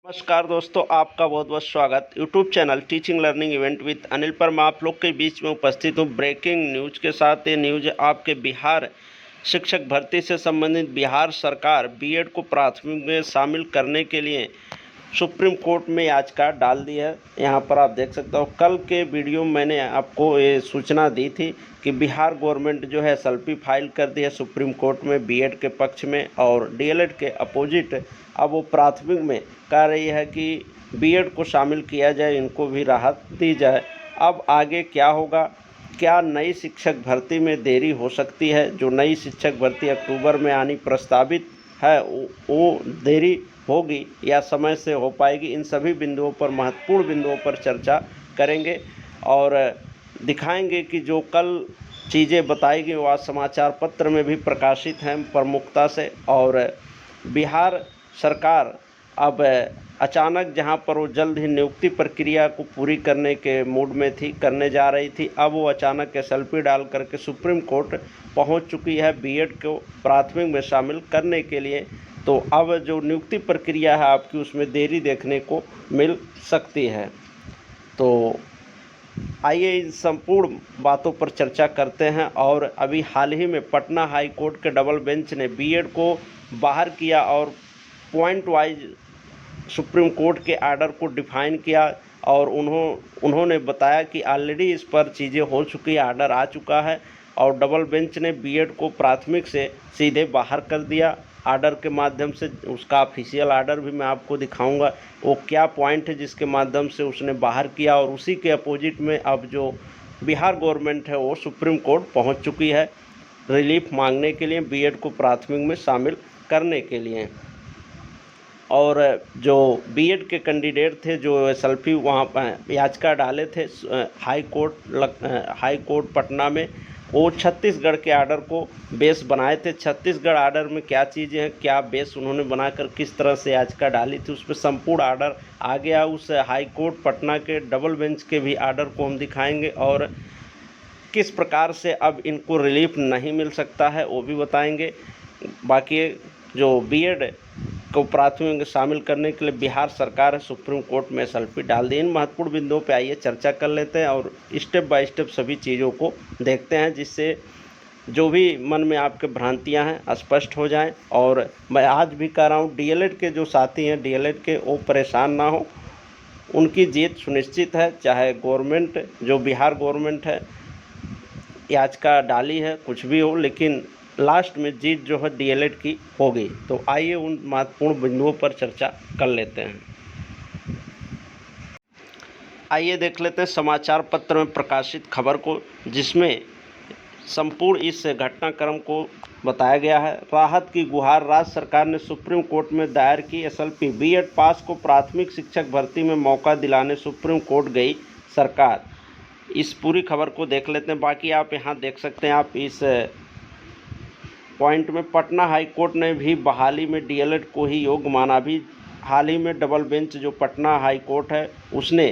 नमस्कार दोस्तों, आपका बहुत बहुत स्वागत। YouTube channel teaching learning event with Anil पर मैं आप लोग के बीच में उपस्थित हूँ ब्रेकिंग न्यूज के साथ। ये न्यूज आपके बिहार शिक्षक भर्ती से संबंधित बिहार सरकार बीएड को प्राथमिक में शामिल करने के लिए सुप्रीम कोर्ट में याचिका डाल दी है। यहाँ पर आप देख सकते हो, कल के वीडियो में मैंने आपको ये सूचना दी थी कि बिहार गवर्नमेंट जो है एसएलपी फाइल कर दी है सुप्रीम कोर्ट में बीएड के पक्ष में, और डीएलएड के अपोजिट अब वो प्राथमिक में कह रही है कि बीएड को शामिल किया जाए, इनको भी राहत दी जाए। अब आगे क्या होगा, क्या नई शिक्षक भर्ती में देरी हो सकती है? जो नई शिक्षक भर्ती अक्टूबर में आनी प्रस्तावित है वो देरी होगी या समय से हो पाएगी? इन सभी बिंदुओं पर, महत्वपूर्ण बिंदुओं पर चर्चा करेंगे और दिखाएंगे कि जो कल चीज़ें बताई गई वो आज समाचार पत्र में भी प्रकाशित हैं प्रमुखता से। और बिहार सरकार अब अचानक, जहां पर वो जल्द ही नियुक्ति प्रक्रिया को पूरी करने के मूड में थी, करने जा रही थी, अब वो अचानक एसएलपी डाल करके सुप्रीम कोर्ट पहुंच चुकी है बीएड को प्राथमिक में शामिल करने के लिए। तो अब जो नियुक्ति प्रक्रिया है आपकी, उसमें देरी देखने को मिल सकती है। तो आइए इन संपूर्ण बातों पर चर्चा करते हैं। और अभी हाल ही में पटना हाई कोर्ट के डबल बेंच ने बीएड को बाहर किया और पॉइंट वाइज सुप्रीम कोर्ट के आर्डर को डिफाइन किया, और उन्होंने बताया कि ऑलरेडी इस पर चीज़ें हो चुकी है, आर्डर आ चुका है, और डबल बेंच ने बीएड को प्राथमिक से सीधे बाहर कर दिया आर्डर के माध्यम से। उसका ऑफिशियल आर्डर भी मैं आपको दिखाऊंगा, वो क्या पॉइंट है जिसके माध्यम से उसने बाहर किया। और उसी के अपोजिट में अब जो बिहार गवर्नमेंट है वो सुप्रीम कोर्ट पहुंच चुकी है रिलीफ मांगने के लिए बीएड को प्राथमिक में शामिल करने के लिए। और जो बीएड के कैंडिडेट थे जो एसएलपी वहाँ पर याचिका डाले थे हाई कोर्ट पटना में, वो छत्तीसगढ़ के आर्डर को बेस बनाए थे। छत्तीसगढ़ आर्डर में क्या चीज़ें हैं, क्या बेस उन्होंने बनाकर किस तरह से याचिका डाली थी, उस पर संपूर्ण आर्डर आ गया। उस हाई कोर्ट पटना के डबल बेंच के भी आर्डर को हम दिखाएंगे, और किस प्रकार से अब इनको रिलीफ नहीं मिल सकता है वो भी बताएंगे। बाकी जो बीएड को प्राथमिक में शामिल करने के लिए बिहार सरकार है सुप्रीम कोर्ट में एसएलपी डाल दी। इन महत्वपूर्ण बिंदुओं पे आइए चर्चा कर लेते हैं और स्टेप बाय स्टेप सभी चीज़ों को देखते हैं, जिससे जो भी मन में आपके भ्रांतियां हैं स्पष्ट हो जाएं। और मैं आज भी कह रहा हूं, डीएलएड के जो साथी हैं डीएलएड के, वो परेशान ना हो, उनकी जीत सुनिश्चित है। चाहे गवर्नमेंट, जो बिहार गवर्नमेंट है, याचिका डाली है, कुछ भी हो, लेकिन लास्ट में जीत जो है डीएलएड की होगी। तो आइए उन महत्वपूर्ण बिंदुओं पर चर्चा कर लेते हैं। आइए देख लेते हैं समाचार पत्र में प्रकाशित खबर को, जिसमें संपूर्ण इस घटनाक्रम को बताया गया है। राहत की गुहार, राज्य सरकार ने सुप्रीम कोर्ट में दायर की एसएलपी। बीएड पास को प्राथमिक शिक्षक भर्ती में मौका दिलाने सुप्रीम कोर्ट गई सरकार। इस पूरी खबर को देख लेते हैं। बाकी आप यहाँ देख सकते हैं, आप इस पॉइंट में पटना हाई कोर्ट ने भी बहाली में डीएलएड को ही योग्य माना। अभी हाल ही में डबल बेंच जो पटना हाई कोर्ट है उसने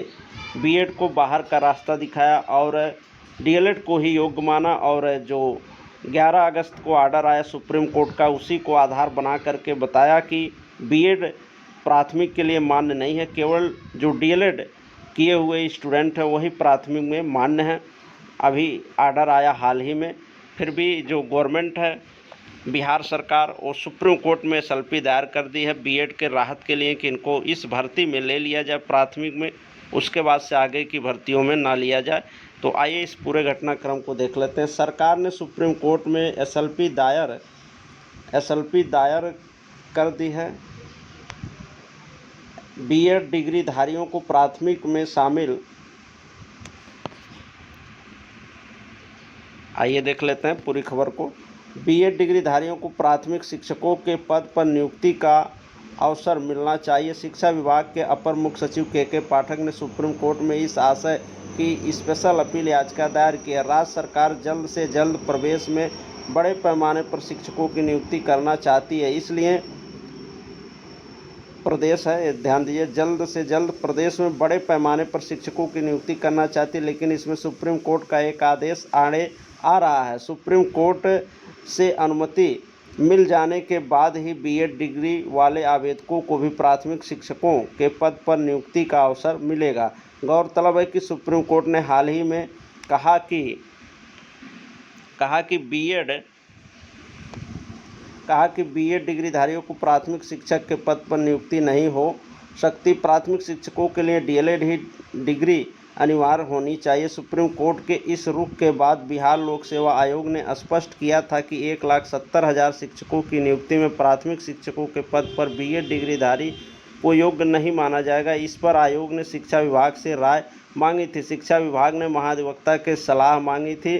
बीएड को बाहर का रास्ता दिखाया और डीएलएड को ही योग्य माना। और जो 11 अगस्त को आर्डर आया सुप्रीम कोर्ट का, उसी को आधार बना करके बताया कि बीएड प्राथमिक के लिए मान्य नहीं है, केवल जो डीएलएड किए हुए स्टूडेंट हैं वही प्राथमिक में मान्य है। अभी आर्डर आया हाल ही में, फिर भी जो गवर्नमेंट है बिहार सरकार, वो सुप्रीम कोर्ट में एसएलपी दायर कर दी है बीएड के राहत के लिए कि इनको इस भर्ती में ले लिया जाए प्राथमिक में, उसके बाद से आगे की भर्तियों में ना लिया जाए। तो आइए इस पूरे घटनाक्रम को देख लेते हैं। सरकार ने सुप्रीम कोर्ट में एसएलपी दायर कर दी है। बीएड डिग्रीधारियों को प्राथमिक में शामिल, आइए देख लेते हैं पूरी खबर को। बीएड डिग्रीधारियों को प्राथमिक शिक्षकों के पद पर नियुक्ति का अवसर मिलना चाहिए। शिक्षा विभाग के अपर मुख्य सचिव के पाठक ने सुप्रीम कोर्ट में इस आशय की स्पेशल अपील याचिका दायर की है। राज्य सरकार जल्द से जल्द प्रदेश में बड़े पैमाने पर शिक्षकों की नियुक्ति करना चाहती है, इसलिए प्रदेश है, ध्यान दीजिए, जल्द से जल्द प्रदेश में बड़े पैमाने पर शिक्षकों की नियुक्ति करना चाहती है, लेकिन इसमें सुप्रीम कोर्ट का एक आदेश आड़े आ रहा है। सुप्रीम कोर्ट से अनुमति मिल जाने के बाद ही बीएड डिग्री वाले आवेदकों को भी प्राथमिक शिक्षकों के पद पर नियुक्ति का अवसर मिलेगा। गौरतलब है कि सुप्रीम कोर्ट ने हाल ही में कहा कि बीएड डिग्रीधारियों को प्राथमिक शिक्षक के पद पर नियुक्ति नहीं हो सकती। प्राथमिक शिक्षकों के लिए डीएलएड ही डिग्री अनिवार्य होनी चाहिए। सुप्रीम कोर्ट के इस रुख के बाद बिहार लोक सेवा आयोग ने स्पष्ट किया था कि 1,70,000 शिक्षकों की नियुक्ति में प्राथमिक शिक्षकों के पद पर बीएड डिग्रीधारी को योग्य नहीं माना जाएगा। इस पर आयोग ने शिक्षा विभाग से राय मांगी थी। शिक्षा विभाग ने महाधिवक्ता के सलाह मांगी थी।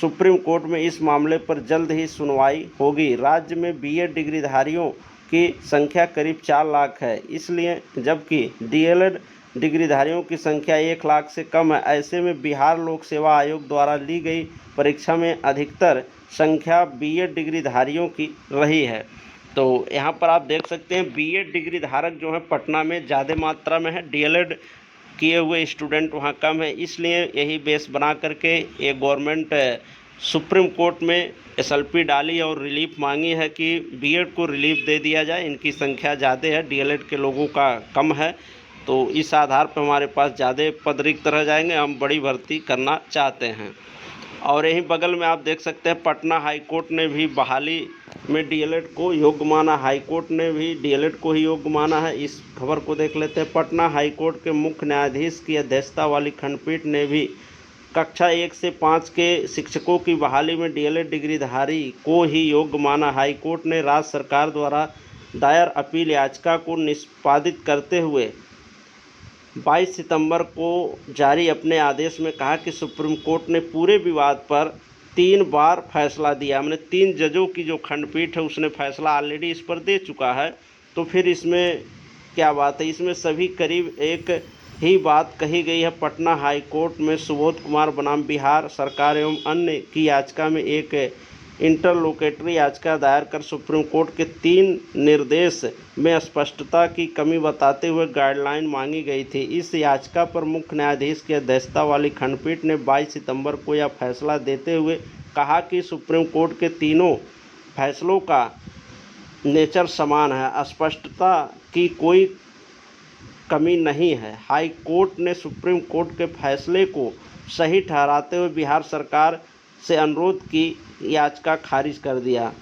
सुप्रीम कोर्ट में इस मामले पर जल्द ही सुनवाई होगी। राज्य में बीएड डिग्रीधारियों की संख्या करीब 4 लाख है, इसलिए जबकि डीएलएड डिग्रीधारियों की संख्या 1 लाख से कम है। ऐसे में बिहार लोक सेवा आयोग द्वारा ली गई परीक्षा में अधिकतर संख्या बीएड डिग्रीधारियों की रही है। तो यहाँ पर आप देख सकते हैं बीएड डिग्री धारक जो है पटना में ज़्यादा मात्रा में है, डीएलएड किए हुए स्टूडेंट वहाँ कम है। इसलिए यही बेस बना करके ये गवर्नमेंट सुप्रीम कोर्ट में एसएलपी डाली और रिलीफ मांगी है कि बीएड को रिलीफ दे दिया जाए। इनकी संख्या ज़्यादा है, डीएलएड के लोगों का कम है, तो इस आधार पर हमारे पास ज़्यादा पद रिक्त रह जाएंगे। हम बड़ी भर्ती करना चाहते हैं। और यहीं बगल में आप देख सकते हैं पटना हाई कोर्ट ने भी बहाली में डीएलएड को योग्य माना। हाई कोर्ट ने भी डीएलएड को ही योग्य माना है। इस खबर को देख लेते हैं। पटना हाई कोर्ट के मुख्य न्यायाधीश की अध्यक्षता वाली खंडपीठ ने भी कक्षा 1 से 5 के शिक्षकों की बहाली में डीएलएड डिग्रीधारी को ही योग्य माना। हाई कोर्ट ने राज्य सरकार द्वारा दायर अपील याचिका को निष्पादित करते हुए 22 सितंबर को जारी अपने आदेश में कहा कि सुप्रीम कोर्ट ने पूरे विवाद पर 3 बार फैसला दिया। हमने 3 जजों की जो खंडपीठ है उसने फैसला ऑलरेडी इस पर दे चुका है, तो फिर इसमें क्या बात है। इसमें सभी करीब एक ही बात कही गई है। पटना हाई कोर्ट में सुबोध कुमार बनाम बिहार सरकार एवं अन्य की याचिका में एक इंटरलोकेटरी याचिका दायर कर सुप्रीम कोर्ट के 3 निर्देश में स्पष्टता की कमी बताते हुए गाइडलाइन मांगी गई थी। इस याचिका पर मुख्य न्यायाधीश की अध्यक्षता वाली खंडपीठ ने 22 सितंबर को यह फैसला देते हुए कहा कि सुप्रीम कोर्ट के तीनों फैसलों का नेचर समान है, स्पष्टता की कोई कमी नहीं है। हाई कोर्ट ने सुप्रीम कोर्ट के फैसले को सही ठहराते हुए बिहार सरकार से अनुरोध की याचिका खारिज कर दिया।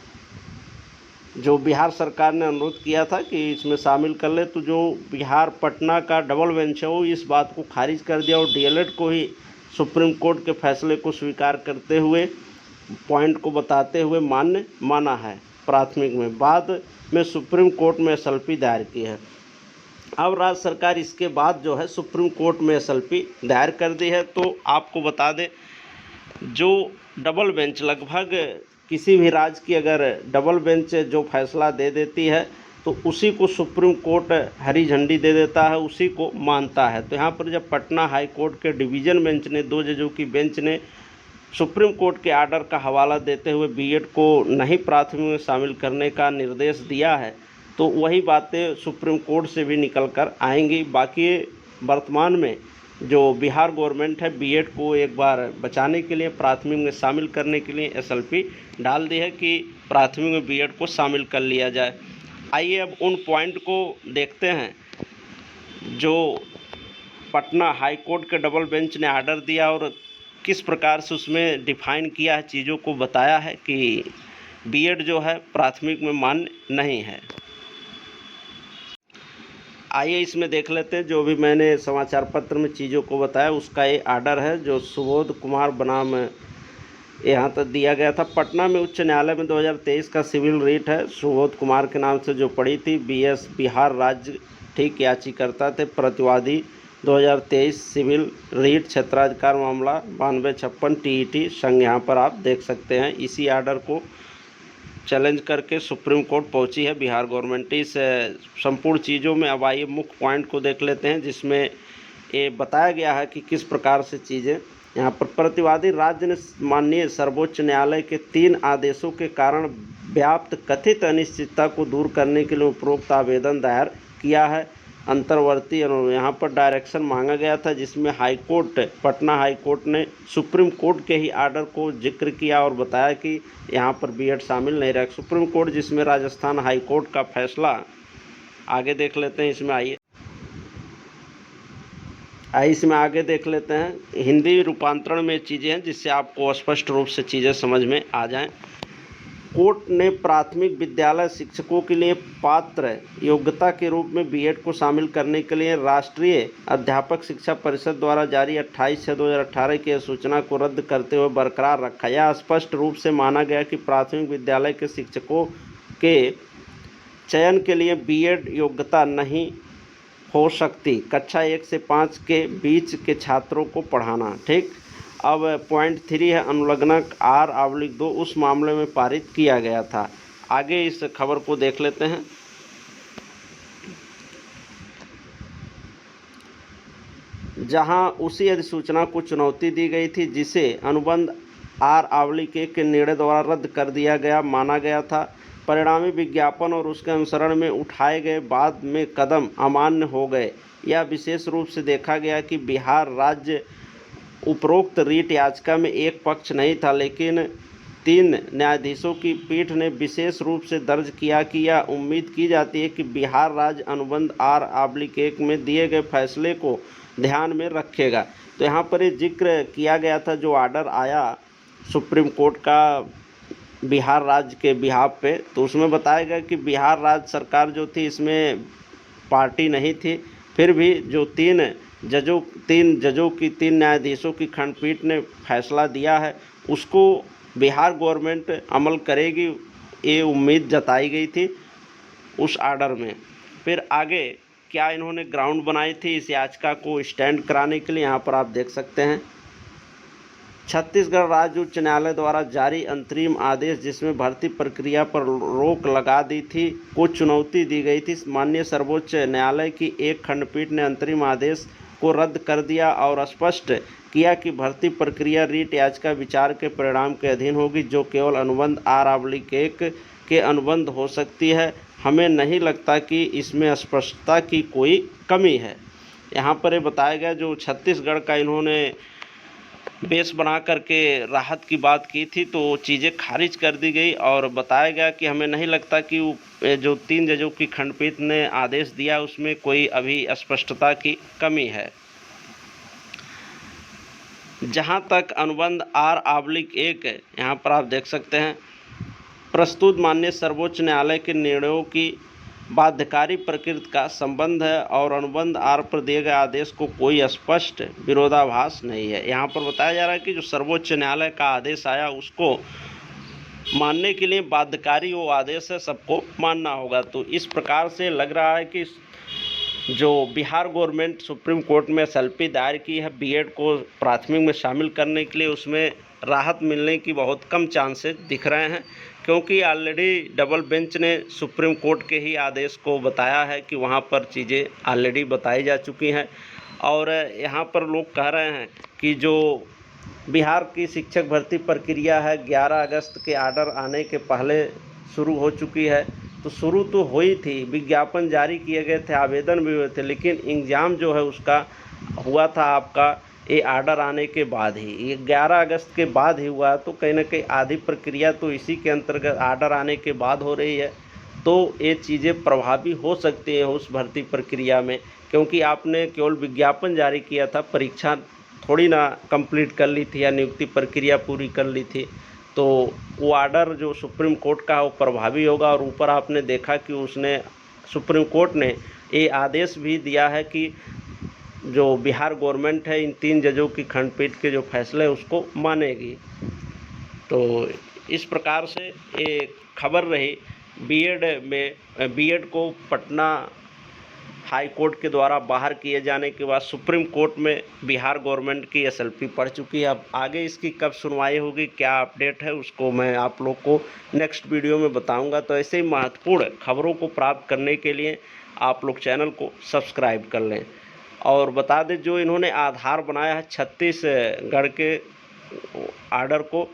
जो बिहार सरकार ने अनुरोध किया था कि इसमें शामिल कर ले, तो जो बिहार पटना का डबल बेंच है वो इस बात को खारिज कर दिया और डीएलएड को ही सुप्रीम कोर्ट के फैसले को स्वीकार करते हुए पॉइंट को बताते हुए मान्य माना है। प्राथमिक में बाद में सुप्रीम कोर्ट में एसएलपी दायर की है। अब राज्य सरकार इसके बाद जो है सुप्रीम कोर्ट में एसएलपी दायर कर दी है। तो आपको बता दें, जो डबल बेंच लगभग किसी भी राज्य की अगर डबल बेंच जो फैसला दे देती है तो उसी को सुप्रीम कोर्ट हरी झंडी दे देता है, उसी को मानता है। तो यहाँ पर जब पटना हाई कोर्ट के डिवीज़न बेंच ने 2 जजों की बेंच ने सुप्रीम कोर्ट के आर्डर का हवाला देते हुए बीएड को नहीं प्राथमिक में शामिल करने का निर्देश दिया है, तो वही बातें सुप्रीम कोर्ट से भी निकल कर आएंगी। बाकी वर्तमान में जो बिहार गवर्नमेंट है बीएड को एक बार बचाने के लिए प्राथमिक में शामिल करने के लिए एसएलपी डाल दी है कि प्राथमिक में बीएड को शामिल कर लिया जाए। आइए अब उन पॉइंट को देखते हैं जो पटना हाई कोर्ट के डबल बेंच ने आर्डर दिया और किस प्रकार से उसमें डिफाइन किया है, चीज़ों को बताया है कि बीएड जो है प्राथमिक में मान्य नहीं है। आइए इसमें देख लेते हैं जो भी मैंने समाचार पत्र में चीज़ों को बताया उसका ये आर्डर है जो सुबोध कुमार बनाम यहाँ तक दिया गया था। पटना में उच्च न्यायालय में 2023 का सिविल रिट है। सुबोध कुमार के नाम से जो पड़ी थी बीएस बिहार राज्य ठीक याचिकाकर्ता थे। प्रतिवादी 2023 सिविल रिट क्षेत्राधिकार मामला 9256 टीईटी संघ। यहाँ पर आप देख सकते हैं इसी आर्डर को चैलेंज करके सुप्रीम कोर्ट पहुंची है बिहार गवर्नमेंट। इस संपूर्ण चीज़ों में अब आइए मुख्य पॉइंट को देख लेते हैं जिसमें ये बताया गया है कि किस प्रकार से चीज़ें यहाँ पर। प्रतिवादी राज्य ने माननीय सर्वोच्च न्यायालय के 3 आदेशों के कारण व्याप्त कथित अनिश्चितता को दूर करने के लिए उपरोक्त आवेदन दायर किया है। अंतर्वर्ती यहाँ पर डायरेक्शन मांगा गया था, जिसमें हाईकोर्ट पटना हाईकोर्ट ने सुप्रीम कोर्ट के ही आर्डर को जिक्र किया और बताया कि यहाँ पर बीएड शामिल नहीं रहा। सुप्रीम कोर्ट जिसमें राजस्थान हाईकोर्ट का फैसला आगे देख लेते हैं। इसमें आगे देख लेते हैं। हिंदी रूपांतरण में चीज़ें हैं जिससे आपको स्पष्ट रूप से चीज़ें समझ में आ जाएं। कोर्ट ने प्राथमिक विद्यालय शिक्षकों के लिए पात्र योग्यता के रूप में बीएड को शामिल करने के लिए राष्ट्रीय अध्यापक शिक्षा परिषद द्वारा जारी 28/6/2018 की सूचना को रद्द करते हुए बरकरार रखा। यह स्पष्ट रूप से माना गया कि प्राथमिक विद्यालय के शिक्षकों के चयन के लिए बीएड योग्यता नहीं हो सकती कक्षा 1 से 5 के बीच के छात्रों को पढ़ाना। ठीक, अब पॉइंट 3 है अनुलग्नक R/2 उस मामले में पारित किया गया था। आगे इस खबर को देख लेते हैं। जहां उसी अधिसूचना को चुनौती दी गई थी जिसे अनुबंध R/1 के निर्णय द्वारा रद्द कर दिया गया माना गया था। परिणामी विज्ञापन और उसके अनुसरण में उठाए गए बाद में कदम अमान्य हो गए। यह विशेष रूप से देखा गया कि बिहार राज्य उपरोक्त रीट याचिका में एक पक्ष नहीं था, लेकिन 3 न्यायाधीशों की पीठ ने विशेष रूप से दर्ज किया कि यह उम्मीद की जाती है कि बिहार राज्य अनुबंध R/1 में दिए गए फैसले को ध्यान में रखेगा। तो यहाँ पर ये जिक्र किया गया था, जो आर्डर आया सुप्रीम कोर्ट का बिहार राज्य के बिहाफ पे, तो उसमें बताया गया कि बिहार राज्य सरकार जो थी इसमें पार्टी नहीं थी, फिर भी जो 3 न्यायाधीशों की खंडपीठ ने फैसला दिया है उसको बिहार गवर्नमेंट अमल करेगी, ये उम्मीद जताई गई थी उस आर्डर में। फिर आगे क्या इन्होंने ग्राउंड बनाई थी इस याचिका को स्टैंड कराने के लिए, यहाँ पर आप देख सकते हैं। छत्तीसगढ़ राज्य उच्च न्यायालय द्वारा जारी अंतरिम आदेश जिसमें भर्ती प्रक्रिया पर रोक लगा दी थी को चुनौती दी गई थी। माननीय सर्वोच्च न्यायालय की एक खंडपीठ ने अंतरिम आदेश को रद्द कर दिया और स्पष्ट किया कि भर्ती प्रक्रिया रीट याचिका विचार के परिणाम के अधीन होगी, जो केवल अनुबंध R/1 के अनुबंध हो सकती है। हमें नहीं लगता कि इसमें स्पष्टता की कोई कमी है। यहाँ पर ये बताया गया, जो छत्तीसगढ़ का इन्होंने बेस बना करके राहत की बात की थी, तो चीज़ें खारिज कर दी गई और बताया गया कि हमें नहीं लगता कि जो 3 जजों की खंडपीठ ने आदेश दिया उसमें कोई अभी स्पष्टता की कमी है। जहां तक अनुबंध R/1 यहाँ पर आप देख सकते हैं, प्रस्तुत माननीय सर्वोच्च न्यायालय के निर्णयों की बाध्यकारी प्रकृति का संबंध है और अनुबंध R पर दिए गए आदेश को कोई स्पष्ट विरोधाभास नहीं है। यहाँ पर बताया जा रहा है कि जो सर्वोच्च न्यायालय का आदेश आया उसको मानने के लिए बाध्यकारी वो आदेश है, सबको मानना होगा। तो इस प्रकार से लग रहा है कि जो बिहार गवर्नमेंट सुप्रीम कोर्ट में SLP दायर की है बीएड को प्राथमिक में शामिल करने के लिए, उसमें राहत मिलने की बहुत कम चांसेस दिख रहे हैं, क्योंकि ऑलरेडी डबल बेंच ने सुप्रीम कोर्ट के ही आदेश को बताया है कि वहाँ पर चीज़ें ऑलरेडी बताई जा चुकी हैं। और यहाँ पर लोग कह रहे हैं कि जो बिहार की शिक्षक भर्ती प्रक्रिया है 11 अगस्त के आर्डर आने के पहले शुरू हो चुकी है। तो शुरू तो हुई थी, विज्ञापन जारी किए गए थे, आवेदन भी हुए थे, लेकिन एग्ज़ाम जो है उसका हुआ था आपका ये आर्डर आने के बाद ही, ये 11 अगस्त के बाद ही हुआ। तो कहीं ना कहीं आधी प्रक्रिया तो इसी के अंतर्गत आर्डर आने के बाद हो रही है। तो ये चीज़ें प्रभावी हो सकती हैं उस भर्ती प्रक्रिया में, क्योंकि आपने केवल विज्ञापन जारी किया था, परीक्षा थोड़ी ना कंप्लीट कर ली थी या नियुक्ति प्रक्रिया पूरी कर ली थी। तो वो आर्डर जो सुप्रीम कोर्ट का वो प्रभावी होगा। और ऊपर आपने देखा कि उसने सुप्रीम कोर्ट ने ये आदेश भी दिया है कि जो बिहार गवर्नमेंट है इन 3 जजों की खंडपीठ के जो फैसले उसको मानेगी। तो इस प्रकार से ये खबर रही बीएड को पटना हाई कोर्ट के द्वारा बाहर किए जाने के बाद सुप्रीम कोर्ट में बिहार गवर्नमेंट की SLP पड़ चुकी है। अब आगे इसकी कब सुनवाई होगी, क्या अपडेट है, उसको मैं आप लोग को नेक्स्ट वीडियो में बताऊंगा। तो ऐसे ही महत्वपूर्ण खबरों को प्राप्त करने के लिए आप लोग चैनल को सब्सक्राइब कर लें। और बता दें, जो इन्होंने आधार बनाया है छत्तीसगढ़ के आर्डर को,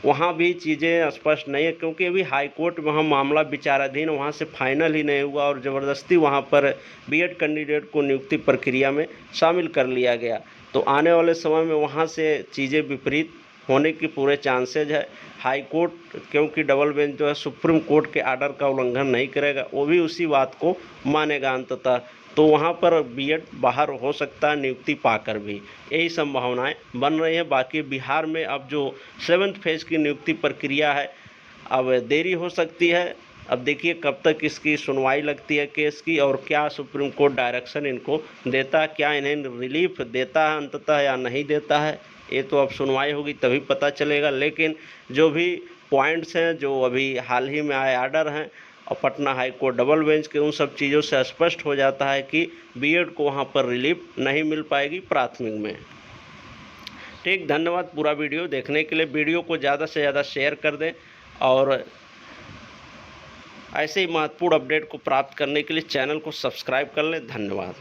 वहाँ भी चीज़ें स्पष्ट नहीं है, क्योंकि अभी हाई कोर्ट में वहाँ मामला विचाराधीन, वहाँ से फाइनल ही नहीं हुआ और ज़बरदस्ती वहाँ पर बीएड कैंडिडेट को नियुक्ति प्रक्रिया में शामिल कर लिया गया। तो आने वाले समय में वहाँ से चीज़ें विपरीत होने की पूरे चांसेज है। हाई कोर्ट, क्योंकि डबल बेंच जो है सुप्रीम कोर्ट के आर्डर का उल्लंघन नहीं करेगा, वो भी उसी बात को मानेगा अंततः। तो वहाँ पर बीएड बाहर हो सकता है नियुक्ति पाकर भी, यही संभावनाएं बन रही हैं। बाकी बिहार में अब जो 7th फेज की नियुक्ति प्रक्रिया है, अब देरी हो सकती है। अब देखिए कब तक इसकी सुनवाई लगती है केस की, और क्या सुप्रीम कोर्ट डायरेक्शन इनको देता है, क्या इन्हें रिलीफ देता है अंततः या नहीं देता है, ये तो अब सुनवाई होगी तभी पता चलेगा। लेकिन जो भी पॉइंट्स हैं, जो अभी हाल ही में आए आर्डर हैं और Patna high court double bench के, उन सब चीज़ों से स्पष्ट हो जाता है कि बीएड को वहाँ पर रिलीफ नहीं मिल पाएगी प्राथमिक में। ठीक, धन्यवाद पूरा वीडियो देखने के लिए। वीडियो को ज़्यादा से ज़्यादा शेयर कर दें और ऐसे ही महत्वपूर्ण अपडेट को प्राप्त करने के लिए चैनल को सब्सक्राइब कर लें। धन्यवाद।